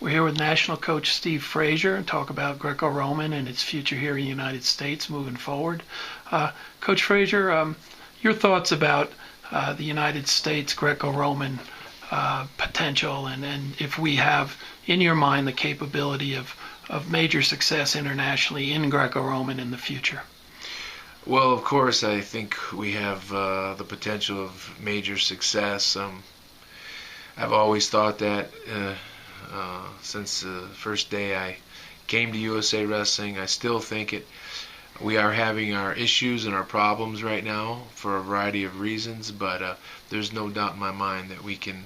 We're here with National Coach Steve Fraser and talk about Greco-Roman and its future here in the United States moving forward. Coach Fraser, your thoughts about the United States Greco-Roman potential, and if we have, in your mind, the capability of major success internationally in Greco-Roman in the future? Well, of course, I think we have the potential of major success. I've always thought that since the first day I came to USA Wrestling. I still think it. We are having our issues and our problems right now for a variety of reasons, but there's no doubt in my mind that we can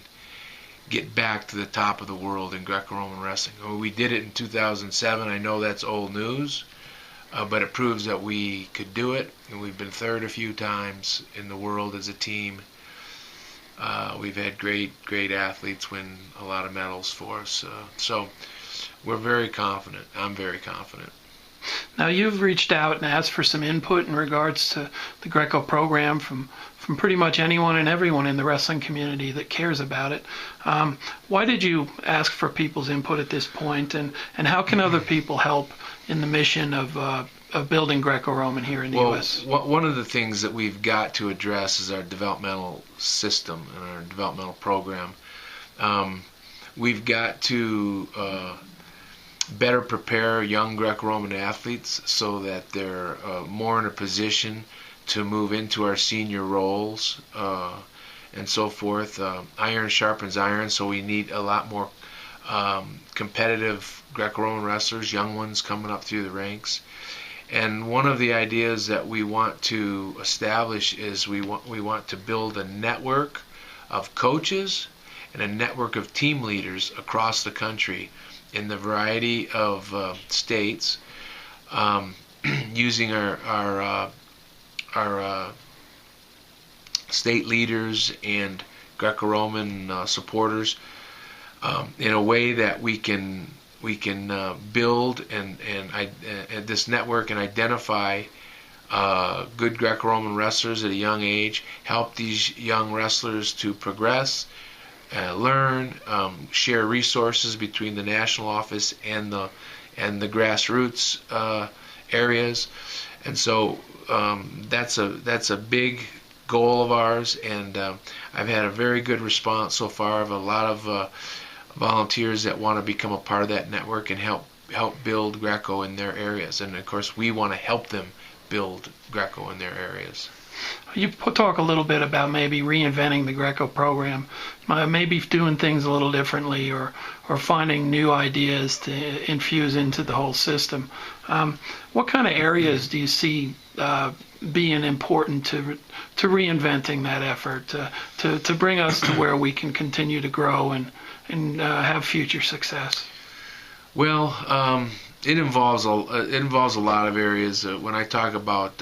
get back to the top of the world in Greco-Roman wrestling. We did it in 2007. I know that's old news, but it proves that we could do it, and we've been third a few times in the world as a team. We've had great athletes win a lot of medals for us. So we're very confident. I'm very confident. Now, you've reached out and asked for some input in regards to the Greco program from pretty much anyone and everyone in the wrestling community that cares about it. Why did you ask for people's input at this point, and how can other people help in the mission of building Greco-Roman here in the U.S.? One of the things that we've got to address is our developmental system and our developmental program. We've got to better prepare young Greco-Roman athletes so that they're more in a position to move into our senior roles and so forth. Iron sharpens iron, so we need a lot more competitive Greco-Roman wrestlers, young ones coming up through the ranks. And one of the ideas that we want to establish is we want to build a network of coaches and a network of team leaders across the country in the variety of states, using our state leaders and Greco-Roman supporters in a way that we can build and this network and identify good Greco-Roman wrestlers at a young age, help these young wrestlers to progress, learn, share resources between the national office and the grassroots areas, and so that's a big goal of ours, and I've had a very good response so far of a lot of volunteers that want to become a part of that network and help build Greco in their areas, and of course we want to help them build Greco in their areas. You talk a little bit about maybe reinventing the Greco program, maybe doing things a little differently, or finding new ideas to infuse into the whole system. What kind of areas do you see being important to reinventing that effort to bring us to where we can continue to grow and have future success? Well, it involves a lot of areas. When I talk about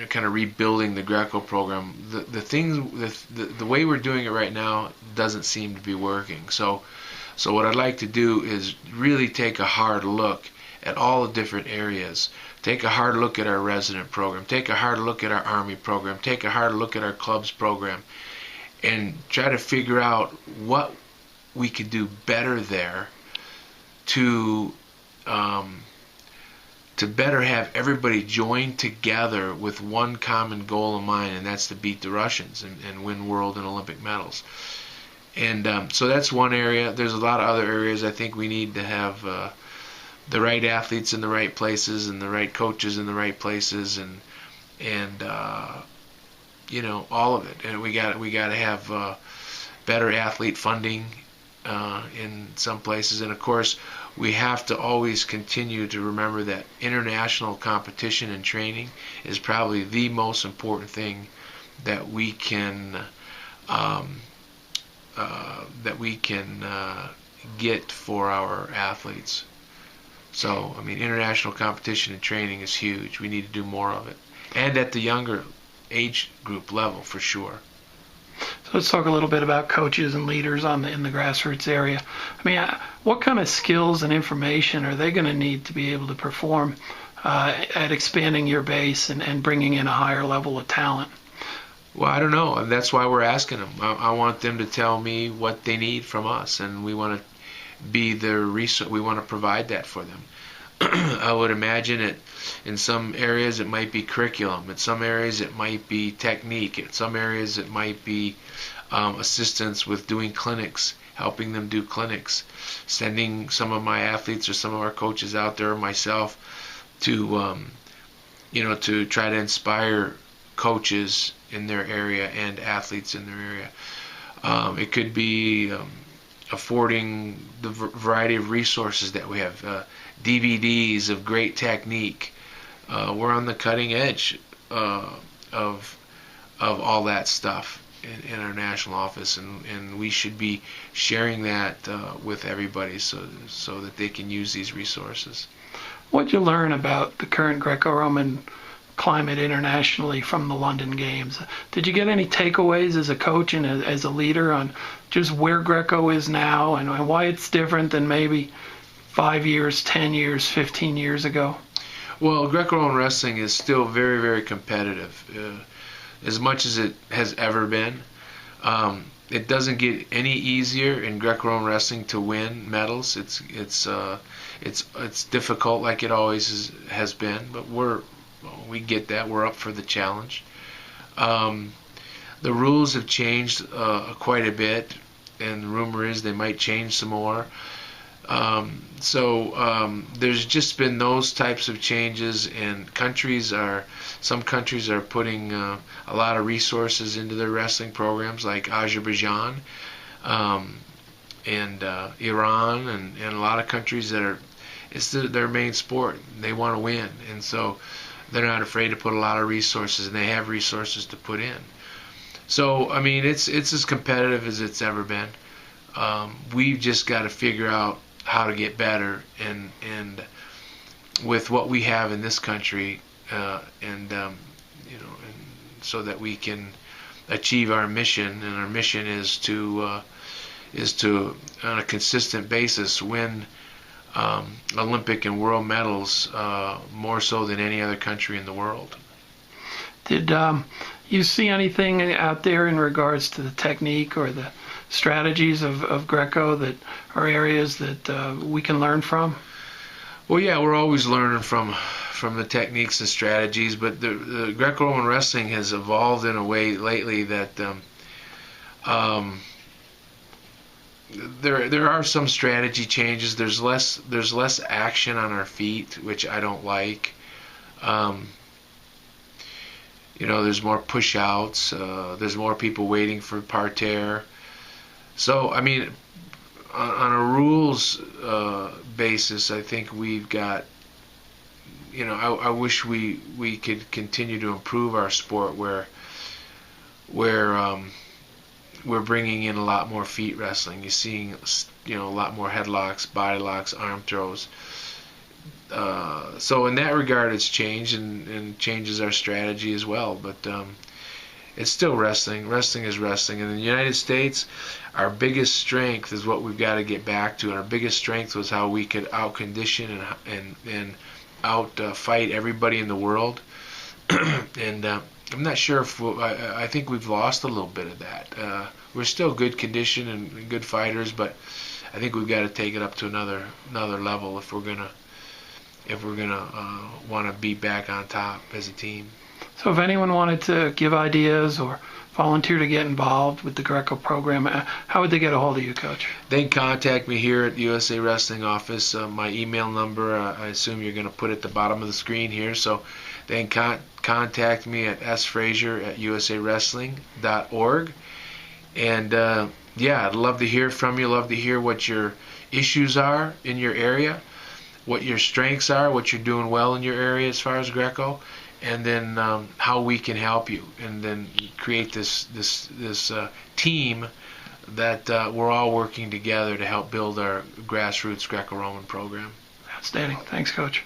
kind of rebuilding the Greco program, the way we're doing it right now doesn't seem to be working. So what I'd like to do is really take a hard look at all the different areas. Take a hard look at our resident program. Take a hard look at our Army program. Take a hard look at our clubs program, and try to figure out what we could do better there to better have everybody join together with one common goal in mind, and that's to beat the Russians and win world and Olympic medals. And so that's one area. There's a lot of other areas. I think we need to have the right athletes in the right places and the right coaches in the right places, and all of it. And we got to have better athlete funding in some places, and of course we have to always continue to remember that international competition and training is probably the most important thing that we can get for our athletes. So, I mean, international competition and training is huge. We need to do more of it, and at the younger age group level for sure. So let's talk a little bit about coaches and leaders in the grassroots area. I mean, what kind of skills and information are they going to need to be able to perform at expanding your base and bringing in a higher level of talent? Well, I don't know, and that's why we're asking them. I want them to tell me what they need from us, and we want to be their resource. We want to provide that for them. I would imagine it in some areas it might be curriculum, in some areas it might be technique, in some areas it might be assistance with doing clinics, helping them do clinics, sending some of my athletes or some of our coaches out there, or myself, to to try to inspire coaches in their area and athletes in their area. It could be affording the variety of resources that we have, DVDs of great technique. We're on the cutting edge of all that stuff in our national office, and we should be sharing that with everybody so that they can use these resources. What'd you learn about the current Greco-Roman climate internationally from the London Games? Did you get any takeaways as a coach and as a leader on just where Greco is now and why it's different than maybe 5 years, 10 years, 15 years ago? Well, Greco-Roman wrestling is still very, very competitive, as much as it has ever been. It doesn't get any easier in Greco-Roman wrestling to win medals. It's difficult like it always has been, but we get that. We're up for the challenge. The rules have changed quite a bit, and the rumor is they might change some more. There's just been those types of changes, and some countries are putting a lot of resources into their wrestling programs, like Azerbaijan and Iran, and a lot of countries that it's their main sport. They want to win, and so they're not afraid to put a lot of resources, and they have resources to put in. So, I mean, it's as competitive as it's ever been. We've just got to figure out how to get better, and with what we have in this country, and so that we can achieve our mission. And our mission is to on a consistent basis win Olympic and world medals, more so than any other country in the world. Did you see anything out there in regards to the technique or the strategies of Greco that are areas that we can learn from? Well, yeah, we're always learning from the techniques and strategies, but the Greco-Roman wrestling has evolved in a way lately that there are some strategy changes. There's less action on our feet, which I don't like. There's more push-outs. There's more people waiting for parterre. So, I mean, on a rules basis, I think we've got, I wish we could continue to improve our sport where we're bringing in a lot more feet wrestling. You're seeing, a lot more headlocks, body locks, arm throws. So in that regard, it's changed and changes our strategy as well. But it's still wrestling. Wrestling is wrestling. And in the United States, our biggest strength is what we've got to get back to. And our biggest strength was how we could out-condition and out-fight everybody in the world. And I'm not sure if I think we've lost a little bit of that. We're still good condition and good fighters, but I think we've got to take it up to another level if we're gonna want to be back on top as a team. So if anyone wanted to give ideas or volunteer to get involved with the Greco program, how would they get a hold of you, Coach? They can contact me here at the USA Wrestling office. My email number, I assume you're going to put at the bottom of the screen here. So they can contact me at sfraser@usawrestling.org. And I'd love to hear from you. Love to hear what your issues are in your area, what your strengths are, what you're doing well in your area as far as Greco, and then how we can help you, and then create this team that we're all working together to help build our grassroots Greco-Roman program. Outstanding. Thanks, Coach.